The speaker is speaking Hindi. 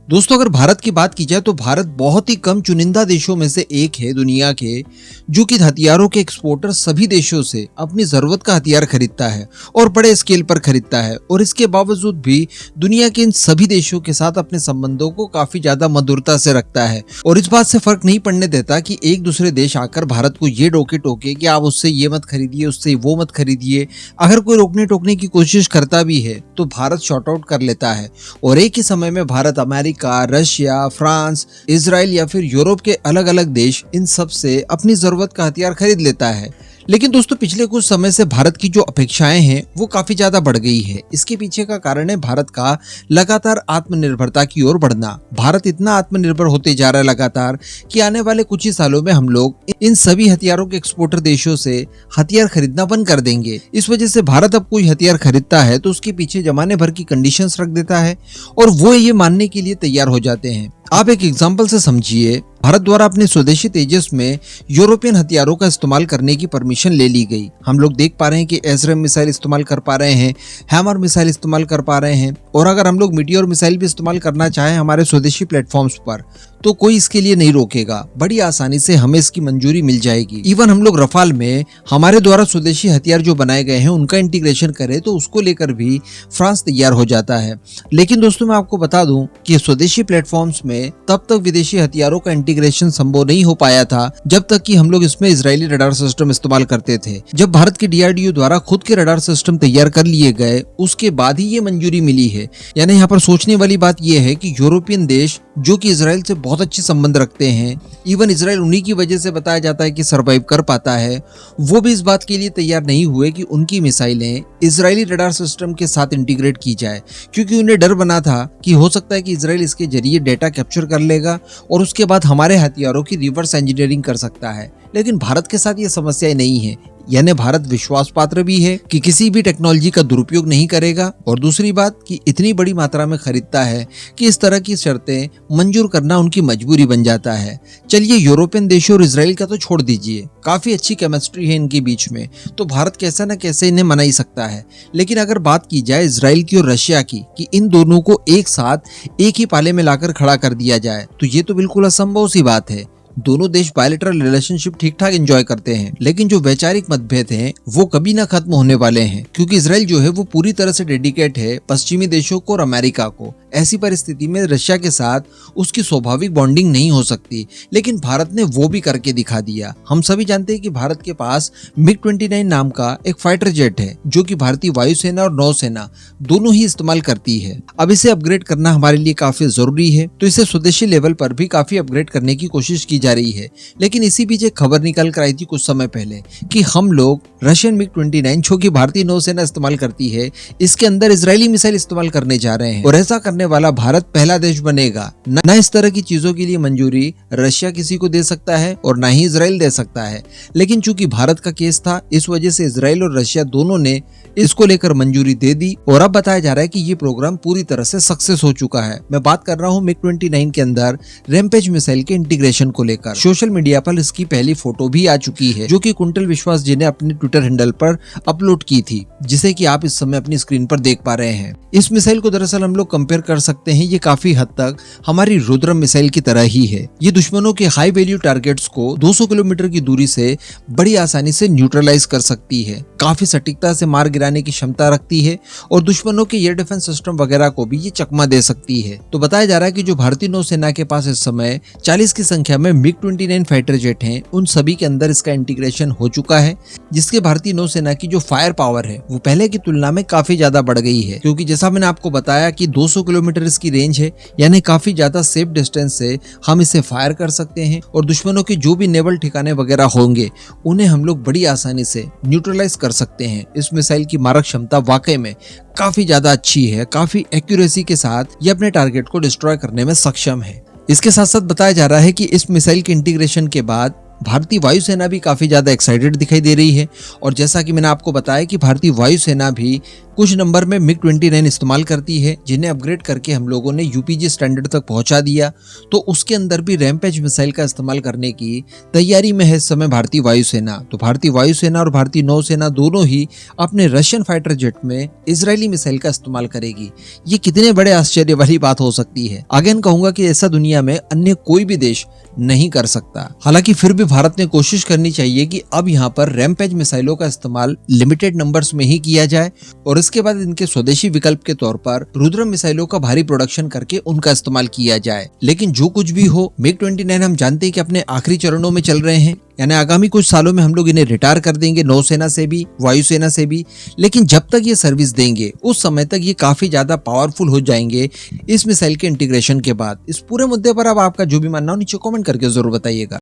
दोस्तों, अगर भारत की बात की जाए तो भारत बहुत ही कम चुनिंदा देशों में से एक है दुनिया के जो कि हथियारों के एक्सपोर्टर सभी देशों से अपनी जरूरत का हथियार खरीदता है और बड़े स्केल पर खरीदता है। और इसके बावजूद भी दुनिया के इन सभी देशों के साथ अपने संबंधों को काफी ज्यादा मधुरता से रखता है और इस बात से फर्क नहीं पड़ने देता कि एक दूसरे देश आकर भारत को ये रोके टोके कि आप उससे ये मत खरीदिए, उससे वो मत खरीदिए। अगर कोई रोकने टोकने की कोशिश करता भी है तो भारत शॉर्ट आउट कर लेता है और एक ही समय में Bharat America, Russia, France, Israel या फिर यूरोप के अलग अलग देश इन सब से अपनी जरूरत का हथियार खरीद लेता है। लेकिन दोस्तों, पिछले कुछ समय से भारत की जो अपेक्षाएं हैं वो काफी ज्यादा बढ़ गई है। इसके पीछे का कारण है भारत का लगातार आत्मनिर्भरता की ओर बढ़ना। भारत इतना आत्मनिर्भर होते जा रहा है लगातार कि आने वाले कुछ ही सालों में हम लोग इन सभी हथियारों के एक्सपोर्टर देशों से हथियार खरीदना बंद कर देंगे। इस वजह से भारत अब कोई हथियार खरीदता है तो उसके पीछे जमाने भर की कंडीशंस रख देता है और वो ये मानने के लिए तैयार हो जाते हैं। आप एक एग्जाम्पल से समझिए, भारत द्वारा अपने स्वदेशी तेजस में यूरोपियन हथियारों का इस्तेमाल करने की परमिशन ले ली गई। हम लोग देख पा रहे हैं कि एसरेम मिसाइल इस्तेमाल कर पा रहे हैं, हैमर मिसाइल इस्तेमाल कर पा रहे हैं और अगर हम लोग मीटियोर मिसाइल भी इस्तेमाल करना चाहें हमारे स्वदेशी प्लेटफॉर्म्स पर तो कोई इसके लिए नहीं रोकेगा। बड़ी आसानी से हमें इसकी मंजूरी मिल जाएगी। इवन हम लोग रफाल में हमारे द्वारा स्वदेशी हथियार जो बनाए गए हैं उनका इंटीग्रेशन करें तो उसको लेकर भी फ्रांस तैयार हो जाता है। लेकिन दोस्तों, मैं आपको बता दूं कि स्वदेशी प्लेटफॉर्म्स में तब तक विदेशी हथियारों का इंटीग्रेशन संभव नहीं हो पाया था जब तक कि हम लोग इसमें इजरायली रडार सिस्टम इस्तेमाल करते थे। जब भारत के DRDO द्वारा खुद के रडार सिस्टम तैयार कर लिए गए उसके बाद ही ये मंजूरी मिली है। यानी यहाँ पर सोचने वाली बात यह है कि यूरोपियन देश जो कि इजराइल से बहुत अच्छे संबंध रखते हैं, इवन इजराइल उन्हीं की वजह से बताया जाता है कि सरवाइव कर पाता है, वो भी इस बात के लिए तैयार नहीं हुए कि उनकी मिसाइलें इजरायली रडार सिस्टम के साथ इंटीग्रेट की जाए, क्योंकि उन्हें डर बना था कि हो सकता है कि इजराइल इसके जरिए डेटा कैप्चर कर लेगा और उसके बाद हमारे हथियारों की रिवर्स इंजीनियरिंग कर सकता है। लेकिन भारत के साथ ये समस्याएं नहीं है। यानी भारत विश्वास पात्र भी है कि किसी भी टेक्नोलॉजी का दुरुपयोग नहीं करेगा और दूसरी बात कि इतनी बड़ी मात्रा में खरीदता है कि इस तरह की शर्तें मंजूर करना उनकी मजबूरी बन जाता है। चलिए, यूरोपियन देशों और इजराइल का तो छोड़ दीजिए, काफी अच्छी केमिस्ट्री है इनके बीच में, तो भारत कैसे न कैसे इन्हें मना ही सकता है। लेकिन अगर बात की जाए इजराइल की और रशिया की कि इन दोनों को एक साथ एक ही पाले में लाकर खड़ा कर दिया जाए तो ये तो बिल्कुल असंभव सी बात है। दोनों देश बायलैटरल रिलेशनशिप ठीक ठाक एंजॉय करते हैं, लेकिन जो वैचारिक मतभेद हैं वो कभी ना खत्म होने वाले हैं, क्योंकि इजराइल जो है वो पूरी तरह से डेडिकेट है पश्चिमी देशों को और अमेरिका को। ऐसी परिस्थिति में रशिया के साथ उसकी स्वाभाविक बॉन्डिंग नहीं हो सकती, लेकिन भारत ने वो भी करके दिखा दिया। हम सभी जानते हैं कि भारत के पास MiG-29 नाम का एक फाइटर जेट है जो कि भारतीय वायुसेना और नौसेना दोनों ही इस्तेमाल करती है। अब इसे अपग्रेड करना हमारे लिए काफी जरूरी है, तो इसे स्वदेशी लेवल पर भी काफी अपग्रेड करने की कोशिश की जा रही है। लेकिन इसी बीच एक खबर निकल कर आई थी कुछ समय पहले कि हम लोग रशियन MiG-29 जो कि भारतीय नौसेना इस्तेमाल करती है, इसके अंदर इजरायली मिसाइल इस्तेमाल करने जा रहे हैं और ऐसा करने वाला भारत पहला देश बनेगा। न इस तरह की चीजों के लिए मंजूरी रशिया किसी को दे सकता है और न ही इजराइल दे सकता है। लेकिन चूंकि भारत का केस था, इस वजह से इजराइल और रशिया दोनों ने इसको लेकर मंजूरी दे दी और अब बताया जा रहा है कि ये प्रोग्राम पूरी तरह से सक्सेस हो चुका है। मैं बात कर रहा हूँ MiG-29 के अंदर रैम्पेज मिसाइल के इंटीग्रेशन को लेकर। सोशल मीडिया पर इसकी पहली फोटो भी आ चुकी है जो कि कुंतल विश्वास जी ने अपने ट्विटर हैंडल पर अपलोड की थी, जिसे कि आप इस समय अपनी स्क्रीन पर देख पा रहे हैं। इस मिसाइल को दरअसल हम लोग कंपेयर कर सकते हैं, ये काफी हद तक हमारी रुद्रम मिसाइल की तरह ही है। ये दुश्मनों के हाई वैल्यू टारगेट्स को 200 किलोमीटर की दूरी से बड़ी आसानी से न्यूट्रलाइज कर सकती है, काफी सटीकता से मार गिराने की क्षमता रखती है और दुश्मनों के एयर डिफेंस सिस्टम वगैरह को भी ये चकमा दे सकती है। तो बताया जा रहा है कि जो भारतीय नौसेना के पास इस समय 40 की संख्या में MiG-29 फाइटर जेट हैं, उन सभी के अंदर इसका इंटीग्रेशन हो चुका है, जिसके भारतीय नौसेना की जो फायर पावर है वो पहले की तुलना में काफी ज्यादा बढ़ गई है, क्योंकि जैसा मैंने आपको बताया कि 200 किलोमीटर इसकी रेंज है, यानी काफी ज्यादा सेफ डिस्टेंस से हम इसे फायर कर सकते हैं और दुश्मनों के जो भी नेवल ठिकाने वगैरह होंगे उन्हें हम लोग बड़ी आसानी से न्यूट्रलाइज कर सकते हैं। इस मिसाइल की मारक क्षमता वाकई में काफी ज्यादा अच्छी है, काफी एक्यूरेसी के साथ ये अपने टारगेट को डिस्ट्रॉय करने में सक्षम है। इसके साथ साथ बताया जा रहा है कि इस मिसाइल के इंटीग्रेशन के बाद भारतीय वायुसेना भी काफी ज्यादा एक्साइटेड दिखाई दे रही है और जैसा कि मैंने आपको बताया कि भारतीय वायुसेना भी कुछ नंबर में मिग 29 इस्तेमाल करती है, जिन्हें अपग्रेड करके हम लोगों ने यूपीजी स्टैंडर्ड तक पहुंचा दिया। तो उसके अंदर भी रैम्पेज मिसाइल का इस्तेमाल करने की तैयारी में है इस समय भारतीय वायुसेना। तो भारतीय वायुसेना और भारतीय नौसेना दोनों ही अपने रशियन फाइटर जेट में इजरायली मिसाइल का इस्तेमाल करेगी। ये कितने बड़े आश्चर्य वाली बात हो सकती है। अगेन कहूंगा कि ऐसा दुनिया में अन्य कोई भी देश नहीं कर सकता। हालांकि फिर भी भारत ने कोशिश करनी चाहिए कि अब यहाँ पर रैम्पेज मिसाइलों का इस्तेमाल लिमिटेड नंबर्स में ही किया जाए और इसके बाद इनके स्वदेशी विकल्प के तौर पर रुद्रम मिसाइलों का भारी प्रोडक्शन करके उनका इस्तेमाल किया जाए। लेकिन जो कुछ भी हो, मिग 29 हम जानते हैं कि अपने आखिरी चरणों में चल रहे हैं, यानी आगामी कुछ सालों में हम लोग इन्हें रिटायर कर देंगे, नौसेना से भी, वायुसेना से भी। लेकिन जब तक ये सर्विस देंगे उस समय तक ये काफी ज्यादा पावरफुल हो जाएंगे इस मिसाइल के इंटीग्रेशन के बाद। इस पूरे मुद्दे पर अब आपका जो भी मानना हो नीचे कमेंट करके जरूर बताइएगा।